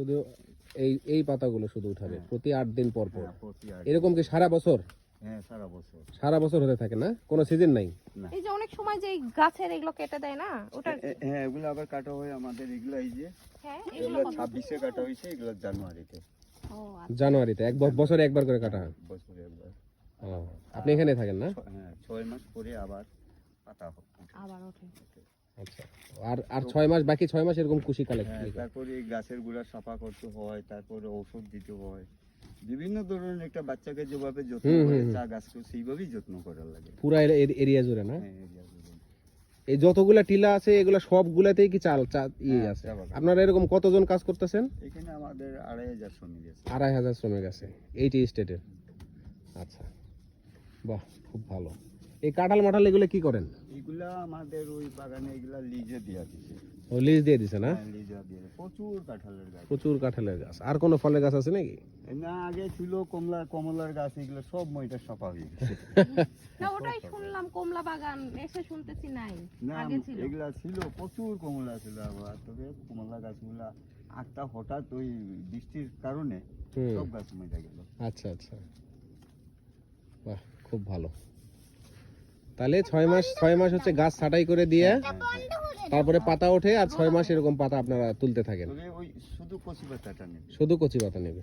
শুধু এই পাতাগুলো শুধু উঠাবে প্রতি 8 দিন পর পর। প্রতি 8 এরকম কি সারা বছর? হ্যাঁ, সারা বছর। সারা বছর হতে থাকে না, কোনো সিজন নাই? এই যে অনেক সময় যে এই গাছের এগুলো কেটে দেয় না, ওটা হ্যাঁ, এগুলো আবার কাটা হয় আমাদের। এগুলো এই যে হ্যাঁ এগুলো 26-এ কাটা হয়েছে, এগুলো জানুয়ারিতে। ও আচ্ছা। জানুয়ারিতে বছরে একবার করে কাটা হয়? বছরে একবার। ও, আপনি এখানে থাকেন না? হ্যাঁ, 6 মাস পরে আবার পাতা ওঠে। আবার ওঠে। আচ্ছা, আর 6 মাস, বাকি 6 মাস এরকম কুশি কালেক্ট? হ্যাঁ, তারপরে এই গাছের গুঁড়া সাফা করতে হয়, তারপরে ঔষধ দিতে হয়। বিভিন্ন ধরনের, একটা বাচ্চাকে যেভাবে যত্ন করে চা গাছকে সেইভাবেই যত্ন করার লাগে। পুরা এরিয়া জুড়ে না? হ্যাঁ, area জুড়ে। এই যতগুলা টিলা আছে এগুলা সবগুলাতেই কি চাল আছে? চা বাগান। আপনারা এরকম কতজন কাজ করতেছেন? এখানে আমাদের 2500 শ্রমিক আছে। 2500 শ্রমিক আছে এই টি স্টেটের। আচ্ছা, বাহ, খুব ভালো। এই কাঁঠাল মাঠাল এগুলো কি করেন? এগুলা আমাদের ওই বাগানে এগুলা লিজে দেওয়া দিছে। ও, লিজ দিয়ে দিছে না? হ্যাঁ, লিজে দিয়ে প্রচুর কাঁঠালের গাছ। প্রচুর কাঁঠালের গাছ। আর কোনো ফলের গাছ আছে নাকি? না, আগে ছিল কমলার গাছ, এগুলো সব মইটা সাফা হয়ে গেছে। না ওটাই শুনলাম, কমলা বাগান এসে শুনতেছি নাই, না, আগে ছিল। এগুলা ছিল, প্রচুর কমলা ছিল আবার। তবে কমলা গাছগুলা একটা হঠাৎ ওই বৃষ্টির কারণে সব গাছ মরে গেল। আচ্ছা আচ্ছা, বাহ, খুব ভালো। তাহলে 6 মাস হচ্ছে গাছ ছাঁটাই করে দিয়ে তারপরে পাতা ওঠে, আর 6 মাস এরকম পাতা আপনারা তুলতে থাকেন? তবে ওই শুধু কচি পাতাটা নেবে। শুধু কচি পাতা নেবে।